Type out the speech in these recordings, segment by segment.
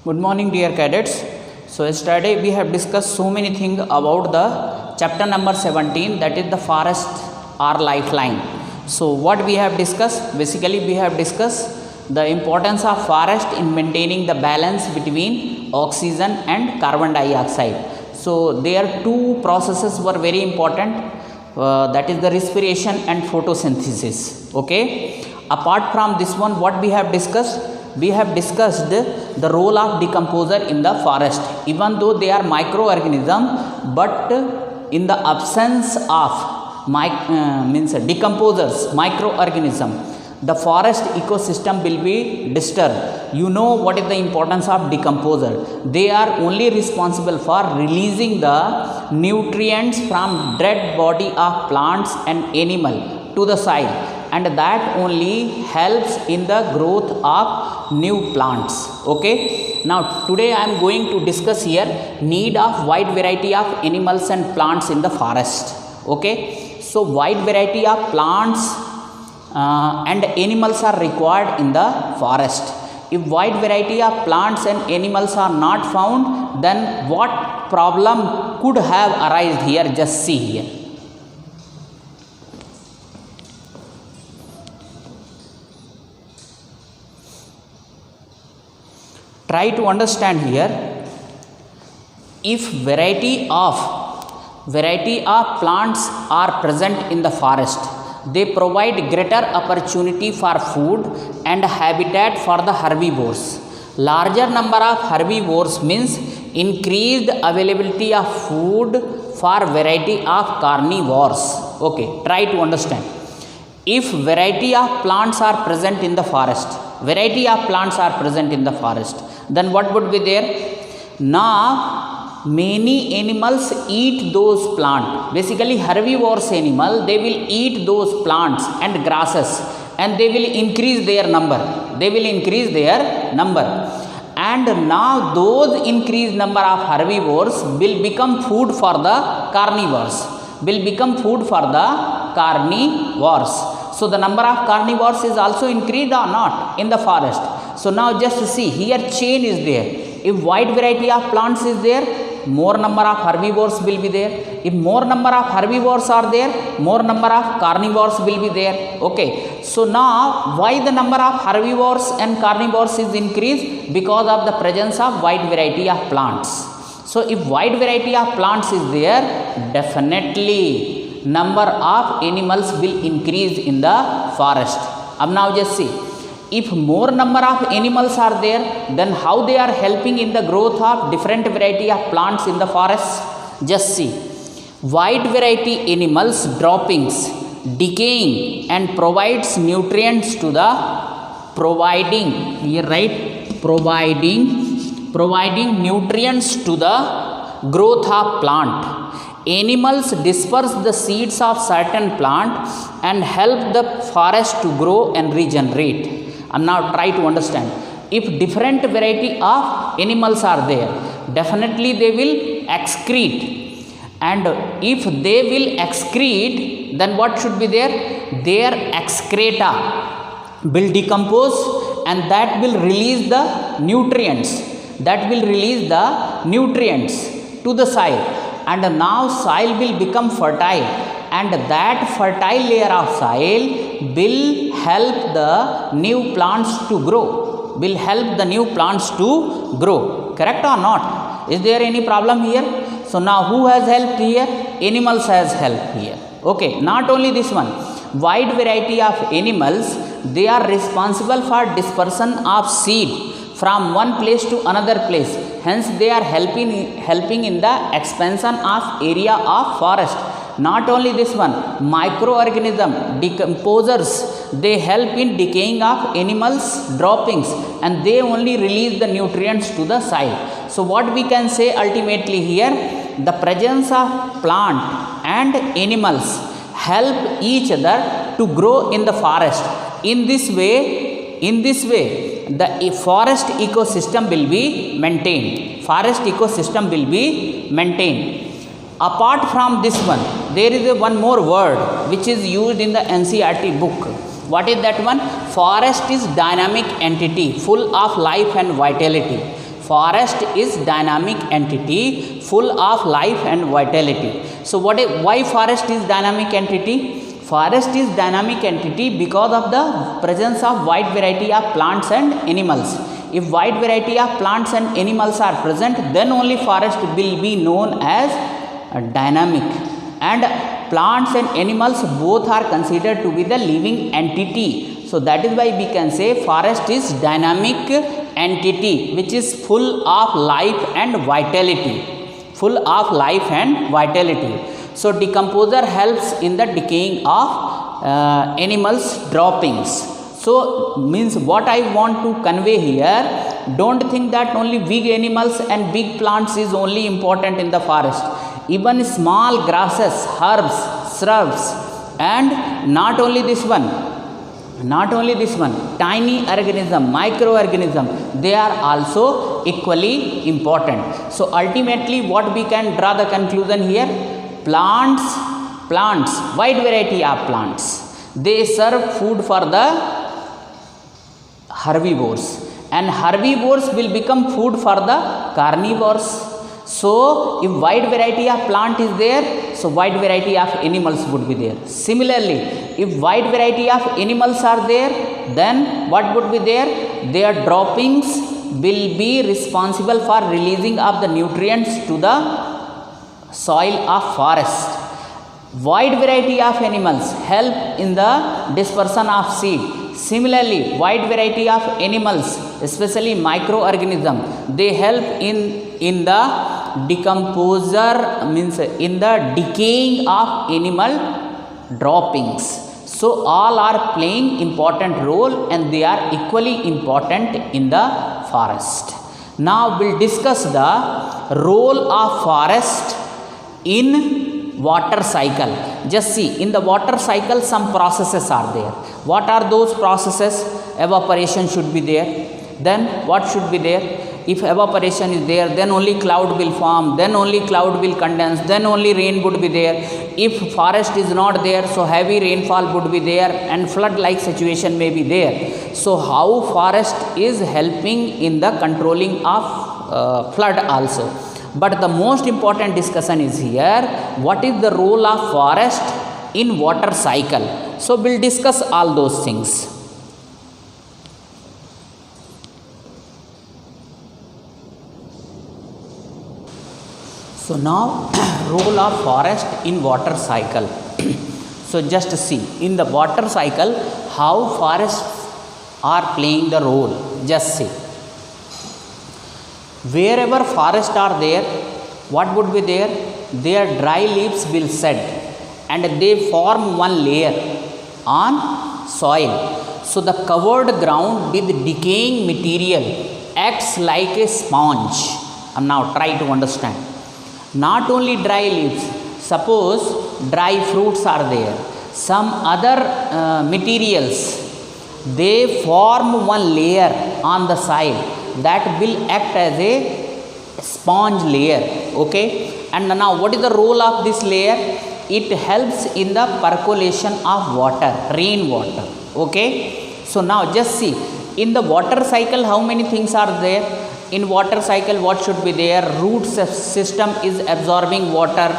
Good morning, dear cadets. So yesterday we have discussed so many things about the chapter number 17, that is the forest or lifeline. So what we have discussed, basically we have discussed the importance of forest in maintaining the balance between oxygen and carbon dioxide. So there two processes were very important, that is the respiration and photosynthesis. Okay. Apart from this one, what we have discussed? We have discussed the role of decomposer in the forest. Even though they are microorganisms, but in the absence of decomposers, microorganism, the forest ecosystem will be disturbed. You know what is the importance of decomposer? They are only responsible for releasing the nutrients from dead body of plants and animal to the soil, and that only helps in the growth of new plants. Okay. Now today I am going to discuss here need of wide variety of animals and plants in the forest. Okay. So wide variety of plants and animals are required in the forest. If wide variety of plants and animals are not found, then what problem could have arisen here? Just see here. Try to understand here. If variety of plants are present in the forest, they provide greater opportunity for food and habitat for the herbivores. Larger number of herbivores means increased availability of food for variety of carnivores. Okay, try to understand. If variety of plants are present in the forest, then what would be there? Now many animals eat those plants. Basically herbivores animal, they will eat those plants and grasses, and they will increase their number. And now those increased number of herbivores will become food for the carnivores. So the number of carnivores is also increased or not in the forest. So now just see here, chain is there. If wide variety of plants is there, more number of herbivores will be there. If more number of herbivores are there, more number of carnivores will be there. Okay. So now why the number of herbivores and carnivores is increased? Because of the presence of wide variety of plants. So if wide variety of plants is there, definitely number of animals will increase in the forest. Now just see. If more number of animals are there, then how they are helping in the growth of different variety of plants in the forest? Just see. Wide variety animals droppings, decaying, and provides nutrients to the providing nutrients to the growth of plant. Animals disperse the seeds of certain plant and help the forest to grow and regenerate. And now try to understand. If different variety of animals are there, definitely they will excrete. And if they will excrete, then what should be there? Their excreta will decompose, and that will release the nutrients. To the soil. And now soil will become fertile, and that fertile layer of soil will help the new plants to grow. Correct or not? Is there any problem here? So now who has helped here? Animals has helped here. Okay. Not only this one, wide variety of animals, they are responsible for dispersion of seed from one place to another place. Hence they are helping in the expansion of area of forest. Not only this one, microorganism, decomposers, they help in decaying of animals droppings, and they only release the nutrients to the soil. So what we can say ultimately here, the presence of plant and animals help each other to grow in the forest. In this way, the forest ecosystem will be maintained. Apart from this one, there is one more word which is used in the NCERT book. What is that one? Forest is dynamic entity full of life and vitality. forest is dynamic entity full of life and vitality. So why forest is dynamic entity? Forest is dynamic entity because of the presence of wide variety of plants and animals. If wide variety of plants and animals are present, then only forest will be known as dynamic. And plants and animals both are considered to be the living entity. So that is why we can say forest is dynamic entity which is full of life and vitality. Full of life and vitality. So decomposer helps in the decaying of animals' droppings. So means what I want to convey here, don't think that only big animals and big plants is only important in the forest. Even small grasses, herbs, shrubs, and not only this one, tiny organism, microorganism, they are also equally important. So ultimately what we can draw the conclusion here, plants, wide variety of plants, they serve food for the herbivores, and herbivores will become food for the carnivores. So if wide variety of plant is there, so wide variety of animals would be there. Similarly, if wide variety of animals are there, then what would be there? Their droppings will be responsible for releasing of the nutrients to the soil of forest. Wide variety of animals help in the dispersion of seed. Similarly, wide variety of animals, especially microorganism, they help in the decomposer, means in the decaying of animal droppings. So all are playing important role and they are equally important in the forest. Now we'll discuss the role of forest in water cycle. Just see, in the water cycle some processes are there. What are those processes? Evaporation should be there. Then what should be there? If evaporation is there, then only cloud will form, then only cloud will condense, then only rain would be there. If forest is not there, so heavy rainfall would be there and flood like situation may be there. So how forest is helping in the controlling of flood also. But the most important discussion is here, what is the role of forest in water cycle? So we'll discuss all those things. So now role of forest in water cycle. So just see, in the water cycle how forests are playing the role. Just see. Wherever forests are there, what would be there? Their dry leaves will shed and they form one layer on soil. So the covered ground with decaying material acts like a sponge. Now try to understand. Not only dry leaves, suppose dry fruits are there, some other materials, they form one layer on the soil that will act as a sponge layer. Okay, and now what is the role of this layer? It helps in the percolation of water, rainwater. Okay, so now just see, in the water cycle how many things are there? In water cycle what should be there? Root system is absorbing water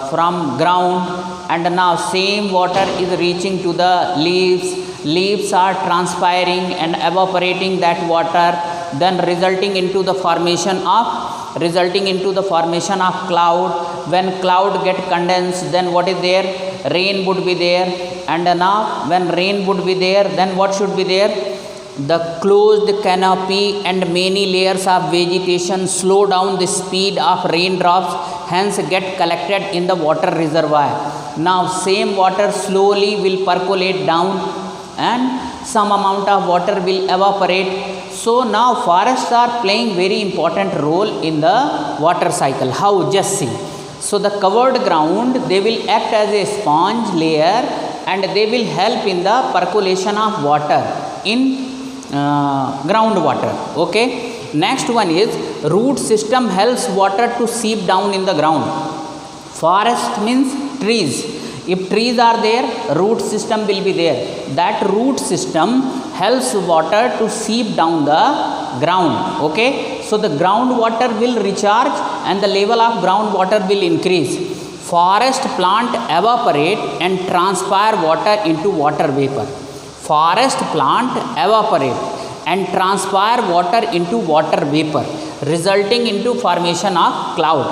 from ground, and now same water is reaching to the leaves. Leaves are transpiring and evaporating that water, then resulting into the formation of cloud. When cloud get condensed, then what is there? Rain would be there. And now when rain would be there, then what should be there? The closed canopy and many layers of vegetation slow down the speed of raindrops, hence get collected in the water reservoir. Now same water slowly will percolate down and some amount of water will evaporate. So now forests are playing very important role in the water cycle. How? Just see. So the covered ground, they will act as a sponge layer and they will help in the percolation of water in groundwater. Okay, next one is root system helps water to seep down in the ground. Forest means trees. If trees are there, root system will be there. That root system helps water to seep down the ground. Okay, So the groundwater will recharge and the level of groundwater will increase. Forest plant evaporate and transpire water into water vapor. Forest plant evaporate and transpire water into water vapor, resulting into formation of cloud.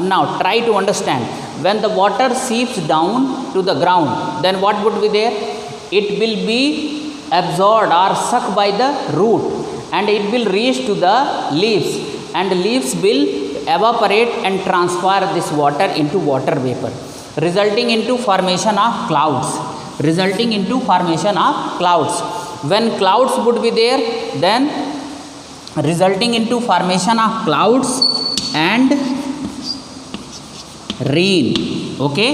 Now try to understand, when the water seeps down to the ground, then what would be there? It will be absorbed or sucked by the root and it will reach to the leaves, and leaves will evaporate and transfer this water into water vapor, resulting into formation of clouds. Resulting into formation of clouds. When clouds would be there, then resulting into formation of clouds and rain. Okay,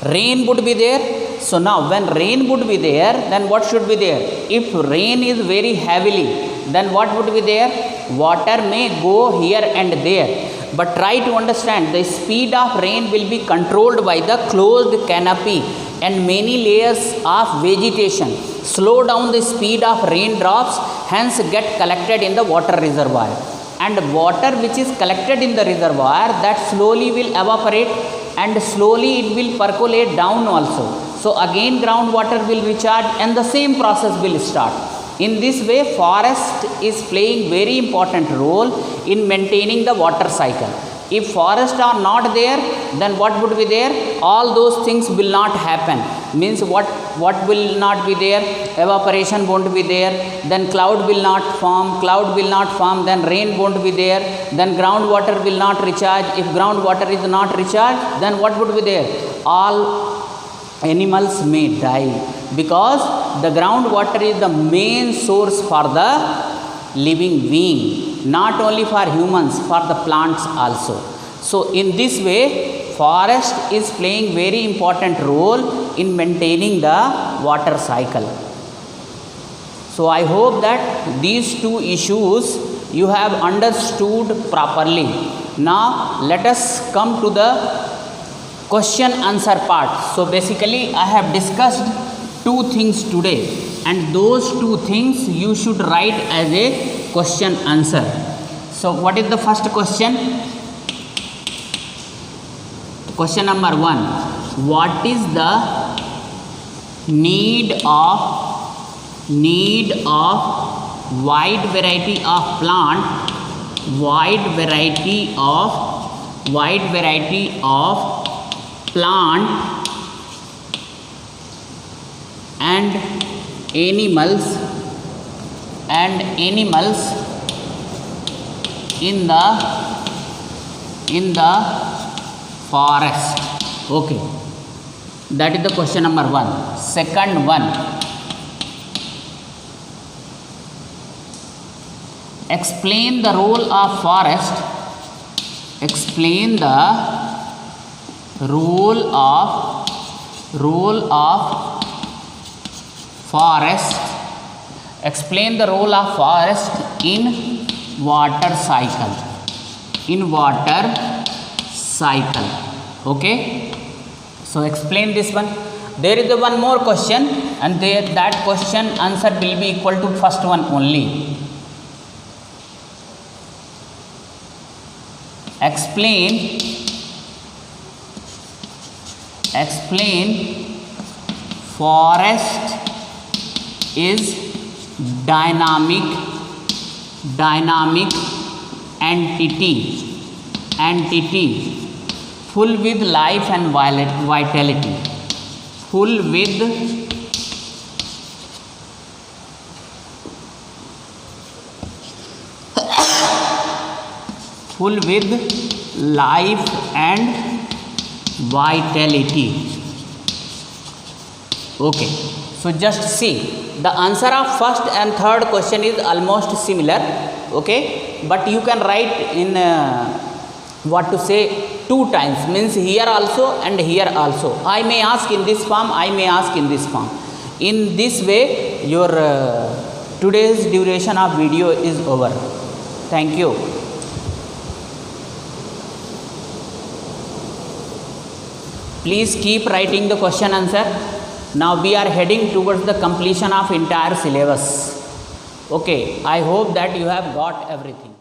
rain would be there. So now when rain would be there, then what should be there? If rain is very heavily, then what would be there? Water may go here and there, but try to understand, the speed of rain will be controlled by the closed canopy and many layers of vegetation slow down the speed of raindrops, hence get collected in the water reservoir. And water which is collected in the reservoir, that slowly will evaporate and slowly it will percolate down also. So again groundwater will recharge and the same process will start. In this way, forest is playing very important role in maintaining the water cycle. If forests are not there, then what would be there? All those things will not happen. Means what will not be there? Evaporation won't be there, then cloud will not form, then rain won't be there, then groundwater will not recharge. If groundwater is not recharged, then what would be there? All animals may die, because the groundwater is the main source for the living being, not only for humans, for the plants also. So in this way, forest is playing very important role in maintaining the water cycle. So I hope that these two issues you have understood properly. Now let us come to the question answer part. So basically I have discussed two things today, and those two things you should write as a question answer. So what is the first question? Question number 1. What is the need of wide variety of plant, plant and animals in the forest? Okay, that is the question number 1. Second one, explain the role of forest. Explain the role of forest. Explain the role of forest in water cycle. Okay, so explain this one. There is one more question, and that question answer will be equal to first one only. Explain forest is dynamic entity full with life and vitality. Full with life and vitality. Okay, so just see, the answer of first and third question is almost similar. Okay, but you can write in what to say 2 times, means here also and here also. I may ask in this form, I may ask in this form. In this way your today's duration of video is over. Thank you. Please keep writing the question answer. Now we are heading towards the completion of entire syllabus. Okay, I hope that you have got everything.